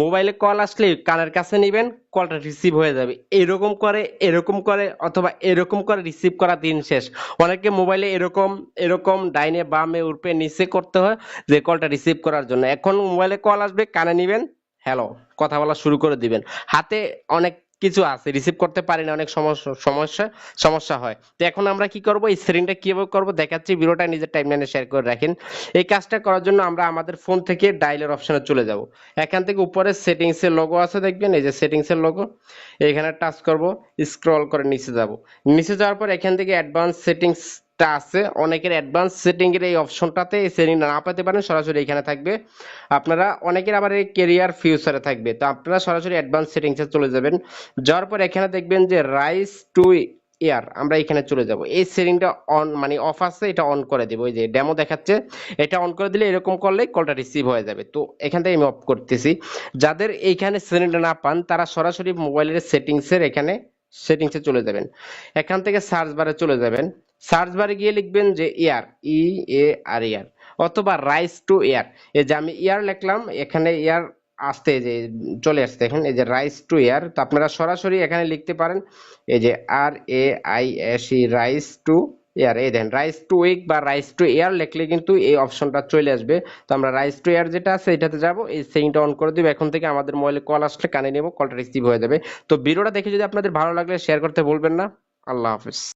মোবাইলে কল আসলে কানের কাছে নিবেন, কলটা রিসিভ হয়ে যাবে। এরকম করে অথবা এরকম করে রিসিভ করা দিন শেষ। অনেকে মোবাইলে এরকম এরকম ডাইনে বামে উপরে নিচে করতে হয় যে কলটা রিসিভ করার জন্য। এখন মোবাইলে কল আসবে, কানে নিবেন, হ্যালো, কথা বলা শুরু করে দিবেন। হাতে অনেক কিছু আছে, রিসিভ করতে পারি না, অনেক সমস্যা সমস্যা হয়। তো এখন আমরা কি করব, এই সেটিংটা কিভাবে করব দেখাচ্ছি। ভিডিওটা নিজের টাইমলাইনে শেয়ার করে রাখেন। এই কাজটা করার জন্য আমরা আমাদের ফোন থেকে ডায়ালের অপশনে চলে যাব। এখান থেকে উপরে সেটিংস এর লোগো আছে দেখবেন, এই যে সেটিংস এর লোগো, এখানে টাচ করব, স্ক্রল করে নিচে যাব। নিচে যাওয়ার পর এখান থেকে অ্যাডভান্স সেটিংস টা আছে। অনেকের অ্যাডভান্স সেটিং এর এই অপশনটাতে এই সেটিং না পেতে পারেন, সরাসরি এখানে থাকবে। আপনারা অনেকের আবার এই ক্যারিয়ার ফিউচারে থাকবে, তো আপনারা সরাসরি অ্যাডভান্স সেটিংস এ চলে যাবেন। যাওয়ার পর এখানে দেখবেন যে রাইস টু ইয়ার, আমরা এখানে চলে যাব। এই সেটিংটা অন মানে অফ আছে, এটা অন করে দেব। ওই যে ডেমো দেখাচ্ছে, এটা অন করে দিলে এরকম করলে কলটা রিসিভ হয়ে যাবে। তো এখান থেকে আমি অফ করতেছি। যাদের এইখানে সেটিংটা না পান তারা সরাসরি মোবাইলের সেটিংসের এখানে সেটিংসে চলে যাবেন। এখান থেকে সার্চ বারে চলে যাবেন। সার্চ বারে গিয়ে লিখবেন যে ইয়ার, ই এ আর ইয়ার, অথবা রাইস টু ইয়ার। এই যে আমি ইয়ার লিখলাম, এখানে ইয়ার আসতে যে চলে আসছে এখন, এই যে রাইস টু ইয়ার। তো আপনারা সরাসরি এখানে লিখতে পারেন, এই যে R A I S E, rise to air. এই দেন রাইস টু উইক বা রাইস টু এয়ার লিখলে কিন্তু এই অপশনটা চলে আসবে। তো আমরা রাইস টু এয়ার যেটা আছে এটাতে যাব, এই সেটিংটা অন করে দিব। এখন থেকে আমাদের মোবাইলে কল আসলে কানে নেব, কলটা রিসিভ হয়ে যাবে। তো ভিডিওটা দেখে যদি আপনাদের ভালো লাগলে শেয়ার করতে ভুলবেন না। আল্লাহ হাফেজ।